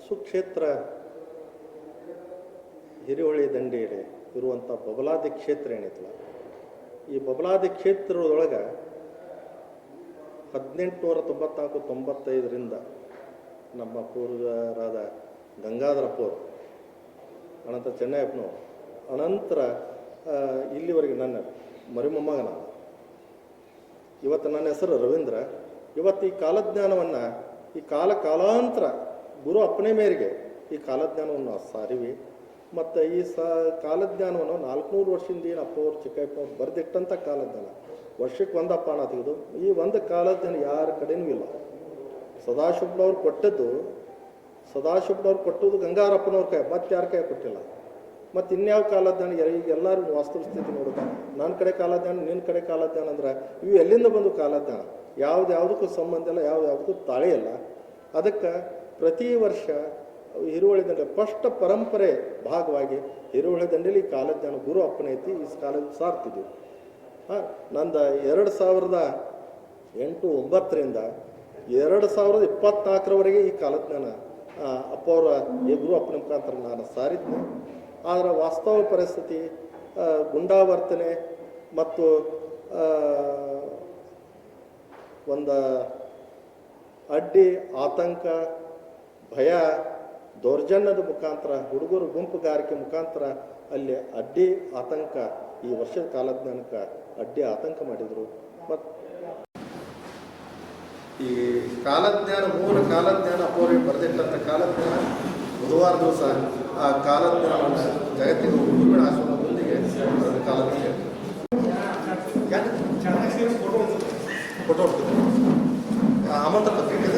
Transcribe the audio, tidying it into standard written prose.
ಸುಕ್ಷೇತ್ರ ಹಿರಿಹೊಳಿ ದಂಡೆಯಲ್ಲಿ ಇರುವಂಥ ಬಬಲಾದಿ ಕ್ಷೇತ್ರ ಏನೈತಲ್ಲ, ಈ ಬಬಲಾದಿ ಕ್ಷೇತ್ರದೊಳಗೆ 1894-95ರಿಂದ ನಮ್ಮ ಪೂರ್ವಜರಾದ ಗಂಗಾಧರಪ್ಪವರು, ಅನಂತರ ಚೆನ್ನಯ್ಯಪ್ಪನವರು, ಅನಂತರ ಇಲ್ಲಿವರೆಗೆ ನನ್ನ ಮರಿಮೊಮ್ಮಗನ, ಇವತ್ತು ನನ್ನ ಹೆಸರು ರವೀಂದ್ರ. ಇವತ್ತು ಈ ಕಾಲಜ್ಞಾನವನ್ನು ಈ ಕಾಲಾಂತರ ಗುರು ಅಪ್ಪನೆ ಮೇರೆಗೆ ಈ ಕಾಲಜ್ಞಾನವನ್ನು ನಾವು ಸಾರಿವಿ. ಮತ್ತು ಈ ಕಾಲಜ್ಞಾನವನ್ನು 400 ವರ್ಷದಿಂದ ಏನು ಅಪ್ಪವ್ರು ಚಿಕ್ಕಪ್ಪವ್ರು ಬರೆದಿಟ್ಟಂಥ ಕಾಲಜ್ಞಾನ ವರ್ಷಕ್ಕೆ ಒಂದು ಅಪ್ಪಾಣ ತೆಗೆದು ಈ ಒಂದು ಕಾಲಜ್ಞಾನ ಯಾರ ಕಡೆನೂ ಇಲ್ಲ. ಸದಾಶಿವನವ್ರು ಕೊಟ್ಟದ್ದು ಗಂಗಾರಪ್ಪನವ್ರ ಕೈ, ಮತ್ತೆ ಯಾರ ಕೈ ಕೊಟ್ಟಿಲ್ಲ. ಮತ್ತು ಇನ್ಯಾವ ಕಾಲಜ್ಞಾನ ಈಗ ಎಲ್ಲರೂ ವಾಸ್ತವ ಸ್ಥಿತಿ ನೋಡುತ್ತಾರೆ. ನನ್ನ ಕಡೆ ಕಾಲಜ್ಞಾನ, ನಿನ್ನ ಕಡೆ ಕಾಲಜ್ಞಾನ ಅಂದ್ರೆ ಇವು ಎಲ್ಲಿಂದ ಬಂದು ಕಾಲಜ್ಞಾನ? ಯಾವುದಕ್ಕೂ ಸಂಬಂಧ ಇಲ್ಲ, ಯಾವುದಕ್ಕೂ ತಾಳೆ ಇಲ್ಲ. ಅದಕ್ಕೆ ಪ್ರತಿ ವರ್ಷ ಹಿರುವಳಿ ದಂಡೆ ಫಸ್ಟ್ ಪರಂಪರೆ ಭಾಗವಾಗಿ ಹಿರುವಳಿ ದಂಡೆಯಲ್ಲಿ ಕಾಲಜ್ಞಾನ ಗುರು ಅಪ್ಪನ ಐತಿ ಈ ಕಾಲೇಜ್ ಸಾರ್ತಿದ್ವಿ. ನಂದು 2008-09ರಿಂದ 2024ರವರೆಗೆ ಈ ಕಾಲಜ್ಞಾನ ಅಪ್ಪವರ ಗುರು ಅಪ್ಪನ ಮುಖಾಂತರ ನಾನು ಸಾರಿದ್ದೆ. ಆದರೆ ವಾಸ್ತವ ಪರಿಸ್ಥಿತಿ, ಗುಂಡಾವರ್ತನೆ ಮತ್ತು ಒಂದು ಅಡ್ಡಿ, ಆತಂಕ, ಭಯ, ದೌರ್ಜನ್ಯದ ಮುಖಾಂತರ, ಹುಡುಗರು ಗುಂಪುಗಾರಿಕೆ ಮುಖಾಂತರ ಅಲ್ಲಿ ಅಡ್ಡಿ ಆತಂಕ, ಈ ವರ್ಷದ ಕಾಲಜ್ಞಾನಕ್ಕೆ ಅಡ್ಡಿ ಆತಂಕ ಮಾಡಿದರು. ಮತ್ತು ಈ ಕಾಲಜ್ಞಾನ, ಮೂಲ ಕಾಲಜ್ಞಾನ ಅಪ್ಪವ್ರಿಗೆ ಬರೆದಿಟ್ಟಂಥ ಕಾಲಜ್ಞಾನ ಬುಧವಾರ ದಿವಸ ಆ ಕಾಲಜ್ಞಾನವನ್ನು ಜಗತ್ತಿಗೆ ಗುರುವಿನ ಆಶ್ರಮದೊಂದಿಗೆ ಕಾಲಜ್ಞಾನ ಫೋಟೋ ಆಮಂತ್ರಣ ಪತ್ರಿಕೆ